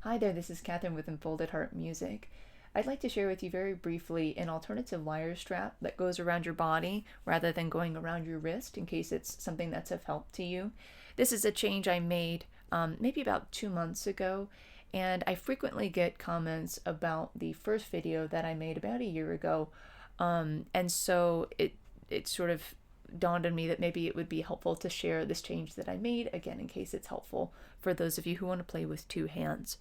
Hi there, this is Catherine with Enfolded Heart Music. I'd like to share with you very briefly an alternative lyre strap that goes around your body rather than going around your wrist in case it's something that's of help to you. This is a change I made maybe about 2 months ago, and I frequently get comments about the first video that I made about a year ago. And so it sort of dawned on me that maybe it would be helpful to share this change that I made, again, in case it's helpful for those of you who want to play with two hands.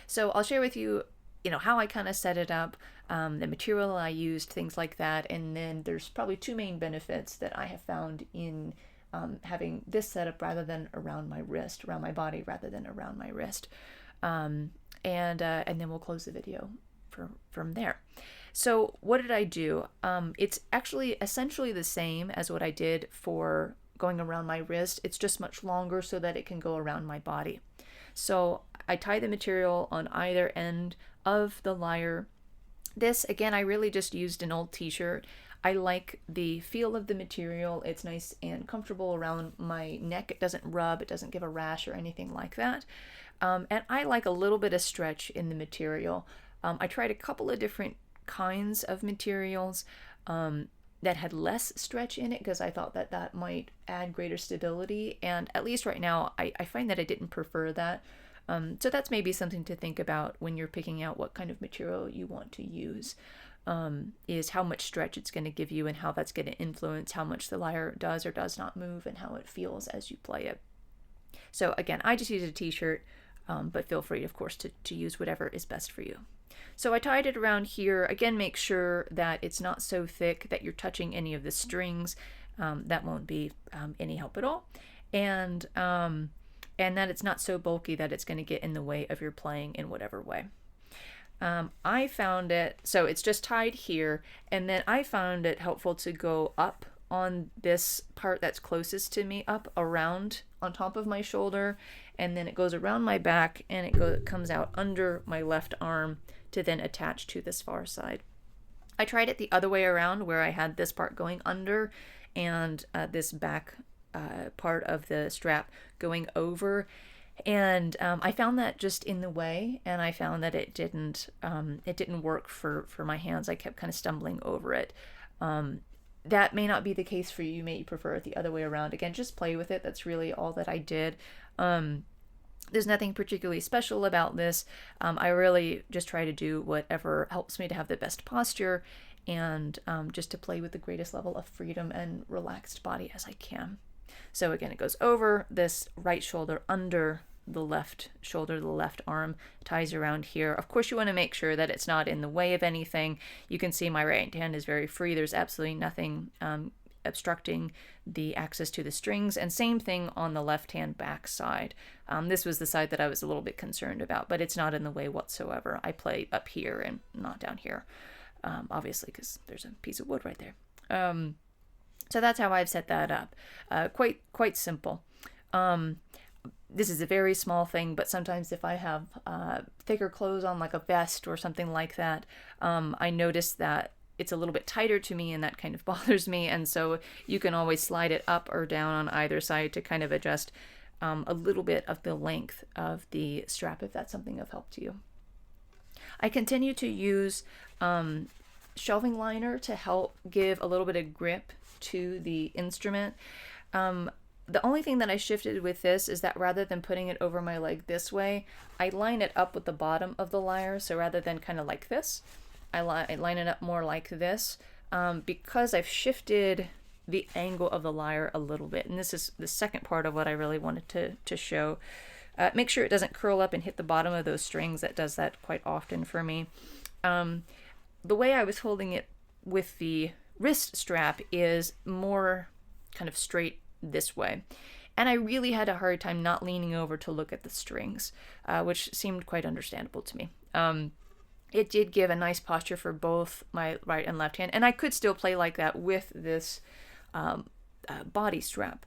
So I'll share with you, how I kind of set it up, the material I used, things like that. And then there's probably two main benefits that I have found in having this setup rather than around my wrist, around my body rather than around my wrist. And then we'll close the video from there. So what did I do? It's actually essentially the same as what I did for going around my wrist. It's just much longer so that it can go around my body. So I tie the material on either end of the lyre. This, again, I really just used an old t-shirt. I like the feel of the material. It's nice and comfortable around my neck. It doesn't rub, it doesn't give a rash or anything like that. And I like a little bit of stretch in the material. I tried a couple of different kinds of materials that had less stretch in it because I thought that that might add greater stability. And at least right now, I find that I didn't prefer that. So that's maybe something to think about when you're picking out what kind of material you want to use, is how much stretch it's going to give you and how that's going to influence how much the lyre does or does not move and how it feels as you play it. So again, I just used a t-shirt, but feel free, of course, to use whatever is best for you. So I tied it around here. Again, make sure that it's not so thick that you're touching any of the strings. That won't be any help at all. And that it's not so bulky that it's going to get in the way of your playing in whatever way. I found it, so it's just tied here, and then I found it helpful to go up on this part that's closest to me, up around on top of my shoulder, and then it goes around my back and it comes out under my left arm to then attach to this far side. I tried it the other way around where I had this part going under and this back part of the strap going over, and I found that just in the way, and I found that it didn't work for my hands. I kept kind of stumbling over it. That may not be the case for you. You may prefer it the other way around. Again, just play with it. That's really all that I did. There's nothing particularly special about this. I really just try to do whatever helps me to have the best posture and just to play with the greatest level of freedom and relaxed body as I can. So again, it goes over this right shoulder, under the left shoulder, the left arm, ties around here. Of course, you want to make sure that it's not in the way of anything. You can see my right hand is very free. There's absolutely nothing obstructing the access to the strings, and same thing on the left hand back side. This was the side that I was a little bit concerned about, but it's not in the way whatsoever. I play up here and not down here, obviously, because there's a piece of wood right there. So that's how I've set that up. Quite simple. This is a very small thing, but sometimes if I have thicker clothes on, like a vest or something like that, I notice that it's a little bit tighter to me, and that kind of bothers me. And so you can always slide it up or down on either side to kind of adjust a little bit of the length of the strap if that's something of help to you. I continue to use shelving liner to help give a little bit of grip to the instrument. The only thing that I shifted with this is that rather than putting it over my leg this way, I line it up with the bottom of the lyre. So rather than kind of like this, I line it up more like this, because I've shifted the angle of the lyre a little bit. And this is the second part of what I really wanted to show. Make sure it doesn't curl up and hit the bottom of those strings. That does that quite often for me. The way I was holding it with the wrist strap is more kind of straight this way. And I really had a hard time not leaning over to look at the strings, which seemed quite understandable to me. It did give a nice posture for both my right and left hand, and I could still play like that with this body strap.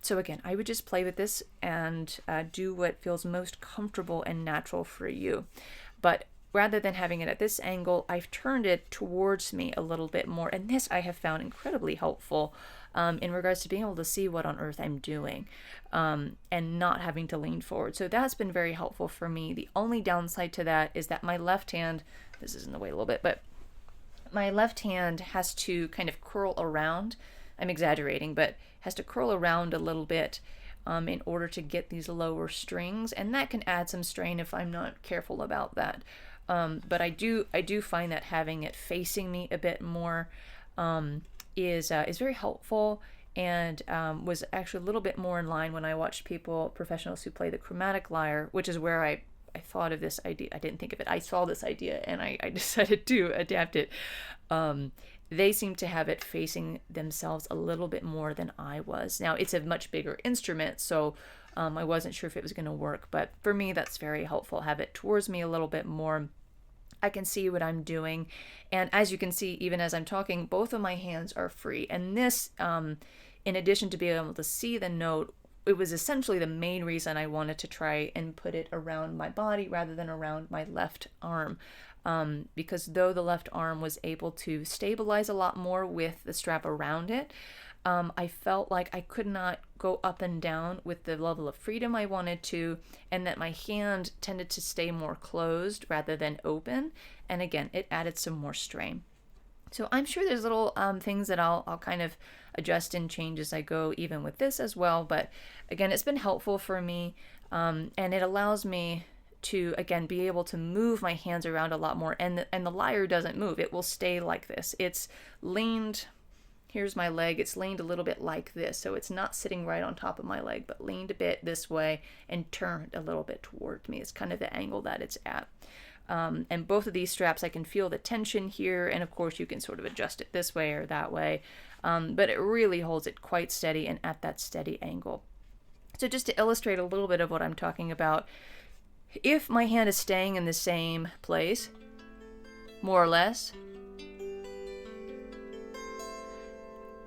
So again, I would just play with this and do what feels most comfortable and natural for you. But rather than having it at this angle, I've turned it towards me a little bit more. And this I have found incredibly helpful in regards to being able to see what on earth I'm doing and not having to lean forward. So that's been very helpful for me. The only downside to that is that my left hand, this is in the way a little bit, but my left hand has to kind of curl around. I'm exaggerating, but has to curl around a little bit in order to get these lower strings, and that can add some strain if I'm not careful about that. But I do find that having it facing me a bit more is very helpful, and was actually a little bit more in line when I watched professionals who play the chromatic lyre, which is where I thought of this idea. I didn't think of it. I saw this idea and I decided to adapt it. They seem to have it facing themselves a little bit more than I was. Now, it's a much bigger instrument, so I wasn't sure if it was going to work, but for me, that's very helpful. Have it towards me a little bit more. I can see what I'm doing. And as you can see, even as I'm talking, both of my hands are free. And this, in addition to being able to see the note, it was essentially the main reason I wanted to try and put it around my body rather than around my left arm. Because though the left arm was able to stabilize a lot more with the strap around it, I felt like I could not go up and down with the level of freedom I wanted to, and that my hand tended to stay more closed rather than open. And again, it added some more strain. So I'm sure there's little things that I'll kind of adjust and change as I go, even with this as well. But again, it's been helpful for me, and it allows me to, again, be able to move my hands around a lot more. And the lyre doesn't move. It will stay like this. It's leaned. Here's my leg. It's leaned a little bit like this. So it's not sitting right on top of my leg, but leaned a bit this way and turned a little bit toward me. It's kind of the angle that it's at. And both of these straps, I can feel the tension here. And of course, you can sort of adjust it this way or that way. But it really holds it quite steady and at that steady angle. So just to illustrate a little bit of what I'm talking about, if my hand is staying in the same place, more or less,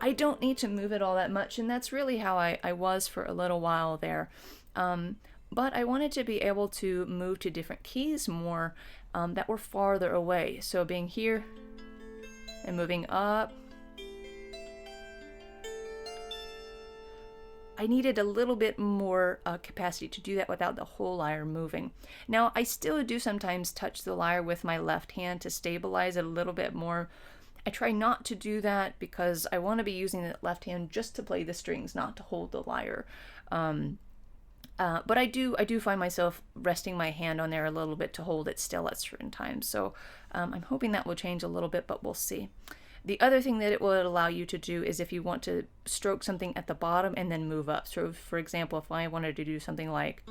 I don't need to move it all that much, and that's really how I was for a little while there. But I wanted to be able to move to different keys more that were farther away. So being here and moving up, I needed a little bit more capacity to do that without the whole lyre moving. Now, I still do sometimes touch the lyre with my left hand to stabilize it a little bit more. I try not to do that because I want to be using the left hand just to play the strings, not to hold the lyre. But I do find myself resting my hand on there a little bit to hold it still at certain times. So I'm hoping that will change a little bit, but we'll see. The other thing that it will allow you to do is if you want to stroke something at the bottom and then move up. So for example, if I wanted to do something like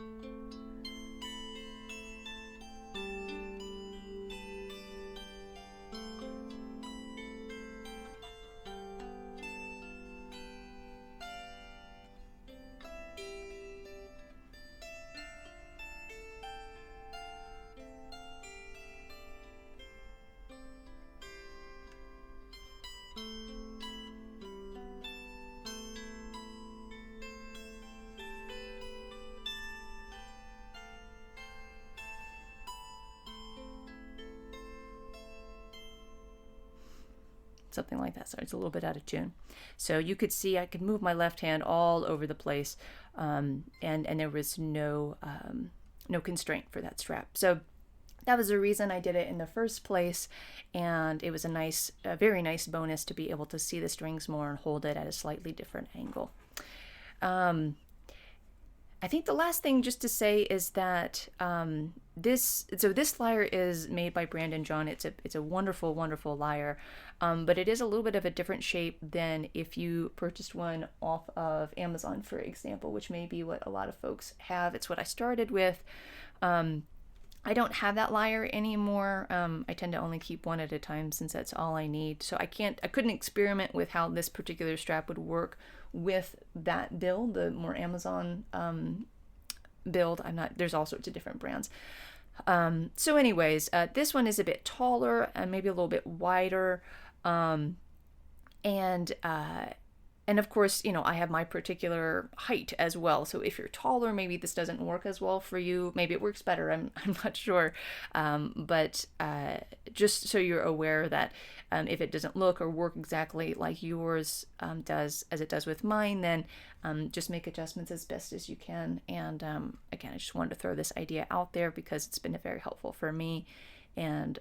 something like that. So it's a little bit out of tune. So you could see I could move my left hand all over the place, and there was no constraint for that strap. So that was the reason I did it in the first place, and it was a very nice bonus to be able to see the strings more and hold it at a slightly different angle. I think the last thing just to say is that this lyre is made by Brandon John. It's a wonderful, wonderful lyre, but it is a little bit of a different shape than if you purchased one off of Amazon, for example, which may be what a lot of folks have. It's what I started with. I don't have that lyre anymore. I tend to only keep one at a time since that's all I need. So I couldn't experiment with how this particular strap would work with that build, the more Amazon build. There's all sorts of different brands. So anyways, this one is a bit taller and maybe a little bit wider. And And of course, I have my particular height as well. So if you're taller, maybe this doesn't work as well for you. Maybe it works better. I'm not sure. But just so you're aware that if it doesn't look or work exactly like yours does, as it does with mine, then just make adjustments as best as you can. And again, I just wanted to throw this idea out there because it's been very helpful for me and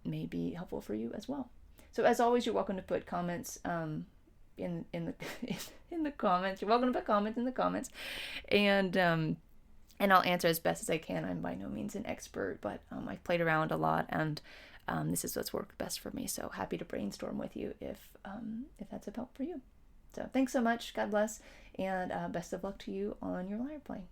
may be helpful for you as well. So as always, you're welcome to put comments in the in the comments. You're welcome to put comments in the comments, and I'll answer as best as I can. I'm by no means an expert, but I've played around a lot, and this is what's worked best for me. So happy to brainstorm with you if that's of help for you. So thanks so much. God bless, and best of luck to you on your lyre playing.